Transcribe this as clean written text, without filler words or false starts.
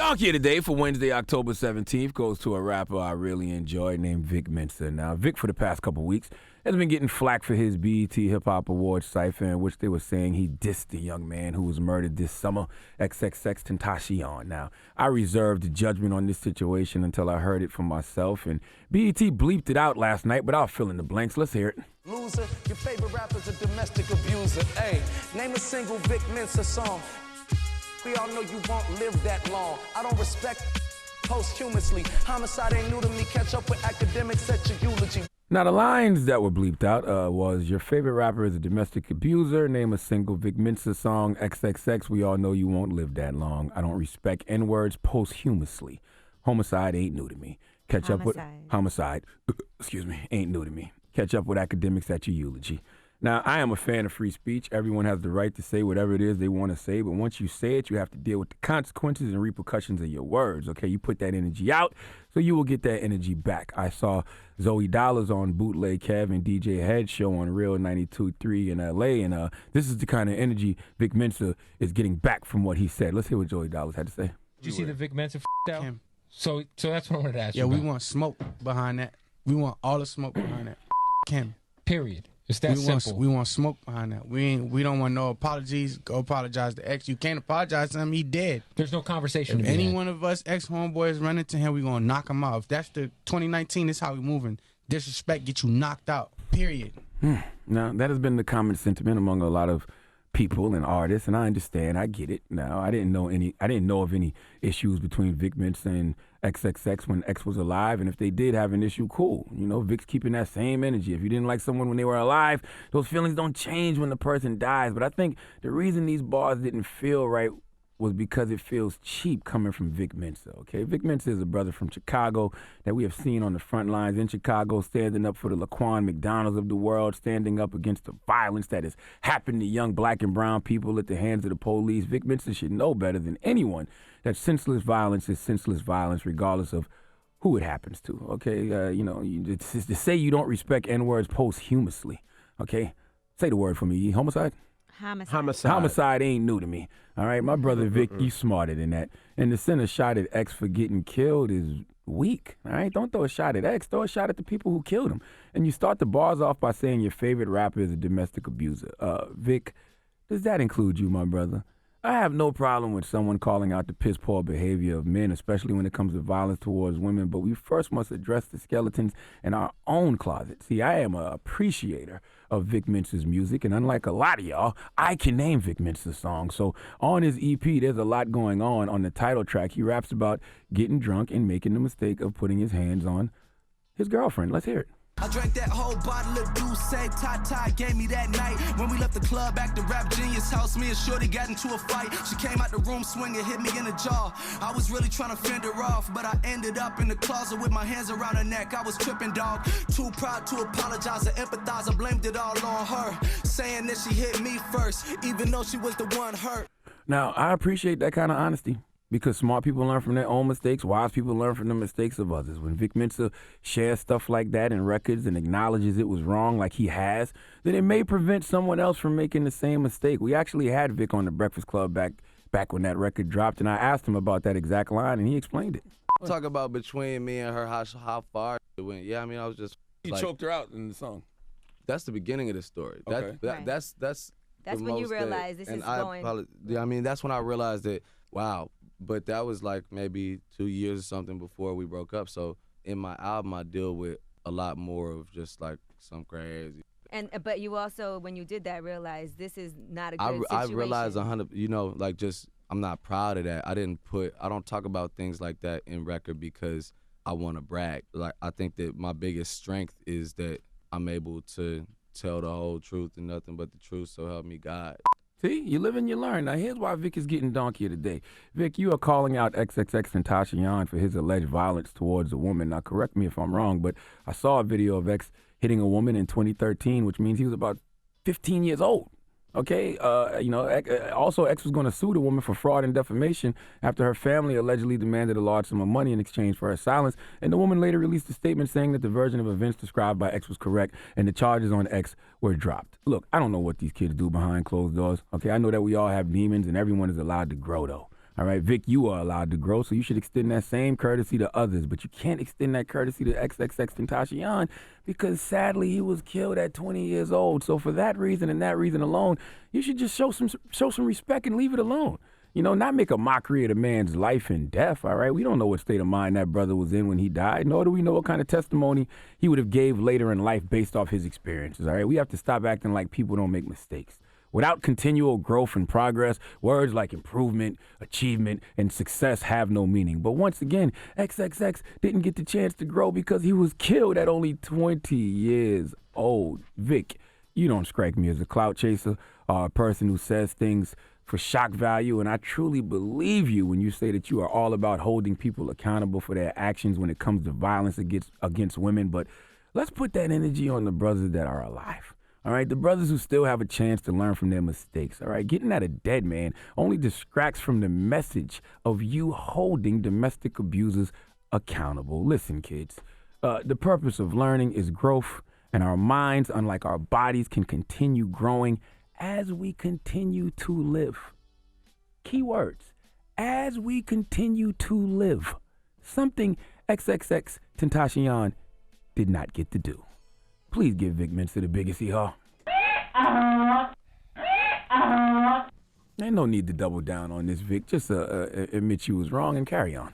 Donkey today for Wednesday, October 17th goes to a rapper I really enjoy named Vic Mensa. Now, Vic, for the past couple weeks, has been getting flack for his BET Hip Hop Awards cypher in which they were saying he dissed the young man who was murdered this summer, XXXtentacion. Now, I reserved judgment on this situation until I heard it for myself, and BET bleeped it out last night, but I'll fill in the blanks. Let's hear it. Loser, your favorite rapper's a domestic abuser. Hey, name a single Vic Mensa song. We all know you won't live that long. I don't respect posthumously. Homicide ain't new to me. Catch up with academics at your eulogy. Now, the lines that were bleeped out was, your favorite rapper is a domestic abuser. Name a single Vic Mensa song. XXX, we all know you won't live that long. I don't respect N-words posthumously. Homicide ain't new to me. Catch up with homicide. Excuse me, ain't new to me. Catch up with academics at your eulogy. Now, I am a fan of free speech. Everyone has the right to say whatever it is they want to say, but once you say it, you have to deal with the consequences and repercussions of your words, okay? You put that energy out, so you will get that energy back. I saw Zoe Dollars on Bootleg Kev and DJ Head show on Real 92.3 in L.A., and this is the kind of energy Vic Mensa is getting back from what he said. Let's hear what Zoe Dollars had to say. Did you see the Vic Mensa out? So that's what I wanted to ask you Yeah, about. we want smoke behind that. We want all the smoke behind that. Him. Period. It's that simple. We want smoke behind that. We don't want no apologies. Go apologize to X. You can't apologize to him. He dead. There's no conversation If to be any had. one of us ex-homeboys run into him, we gonna knock him out. If that's the 2019, this how we moving. Disrespect get you knocked out. Period. Now, that has been the common sentiment among a lot of people and artists, and I understand. I get it. Now, I didn't know of any issues between Vic Mensa and XXX when X was alive, and if they did have an issue, cool. You know, Vic's keeping that same energy. If you didn't like someone when they were alive, those feelings don't change when the person dies. But I think the reason these bars didn't feel right was because it feels cheap coming from Vic Mensa, okay? Vic Mensa is a brother from Chicago that we have seen on the front lines in Chicago, standing up for the Laquan McDonalds of the world, standing up against the violence that has happened to young black and brown people at the hands of the police. Vic Mensa should know better than anyone that senseless violence is senseless violence regardless of who it happens to, okay? To say you don't respect N-words posthumously, okay? Say the word for me, homicide? Homicide ain't new to me. All right, my brother Vic, you smarter than that. And to send a shot at X for getting killed is weak. All right, don't throw a shot at X. Throw a shot at the people who killed him. And you start the bars off by saying your favorite rapper is a domestic abuser. Vic, does that include you, my brother? I have no problem with someone calling out the piss poor behavior of men, especially when it comes to violence towards women, but we first must address the skeletons in our own closet. See, I am an appreciator of Vic Mensa's music, and unlike a lot of y'all, I can name Vic Mensa's songs. So on his EP, there's a lot going on. On the title track, he raps about getting drunk and making the mistake of putting his hands on his girlfriend. Let's hear it. I drank that whole bottle of Douce, Tata gave me that night. When we left the club back to Rap Genius house, me and Shorty got into a fight. She came out the room swinging, hit me in the jaw. I was really trying to fend her off, but I ended up in the closet with my hands around her neck. I was tripping, dog. Too proud to apologize or empathize. I blamed it all on her, saying that she hit me first, even though she was the one hurt. Now, I appreciate that kind of honesty, because smart people learn from their own mistakes, wise people learn from the mistakes of others. When Vic Mensa shares stuff like that in records and acknowledges it was wrong like he has, then it may prevent someone else from making the same mistake. We actually had Vic on the Breakfast Club back when that record dropped, and I asked him about that exact line, and he explained it. Talk about between me and her, how far it went. Yeah, I mean, I was just He choked her out in the song. That's the beginning of the story. Okay. That's when you realize this is going. I mean, that's when I realized that, wow. But that was like maybe 2 years or something before we broke up. So in my album, I deal with a lot more of just like some crazy. But you also, when you did that, realized this is not a good situation. I realized 100. I'm not proud of that. I don't talk about things like that in record because I want to brag. Like, I think that my biggest strength is that I'm able to tell the whole truth and nothing but the truth. So help me God. See, you live and you learn. Now, here's why Vic is getting donkey today. Vic, you are calling out XXXtentacion for his alleged violence towards a woman. Now, correct me if I'm wrong, but I saw a video of X hitting a woman in 2013, which means he was about 15 years old. Okay, also X was going to sue the woman for fraud and defamation after her family allegedly demanded a large sum of money in exchange for her silence, and the woman later released a statement saying that the version of events described by X was correct and the charges on X were dropped. Look, I don't know what these kids do behind closed doors, okay? I know that we all have demons and everyone is allowed to grow, though. All right, Vic, you are allowed to grow, so you should extend that same courtesy to others. But you can't extend that courtesy to XXXtentacion because sadly he was killed at 20 years old. So for that reason and that reason alone, you should just show some respect and leave it alone. You know, not make a mockery of the man's life and death, all right? We don't know what state of mind that brother was in when he died, nor do we know what kind of testimony he would have gave later in life based off his experiences, all right? We have to stop acting like people don't make mistakes. Without continual growth and progress, words like improvement, achievement, and success have no meaning. But once again, XXX didn't get the chance to grow because he was killed at only 20 years old. Vic, you don't strike me as a clout chaser or a person who says things for shock value, and I truly believe you when you say that you are all about holding people accountable for their actions when it comes to violence against women. But let's put that energy on the brothers that are alive. All right, the brothers who still have a chance to learn from their mistakes. All right, getting at a dead man only distracts from the message of you holding domestic abusers accountable. Listen, kids, the purpose of learning is growth, and our minds, unlike our bodies, can continue growing as we continue to live. Keywords, as we continue to live. Something XXXtentacion did not get to do. Please give Vic Mensa the biggest hee-haw. Ain't no need to double down on this, Vic. Just admit you was wrong and carry on.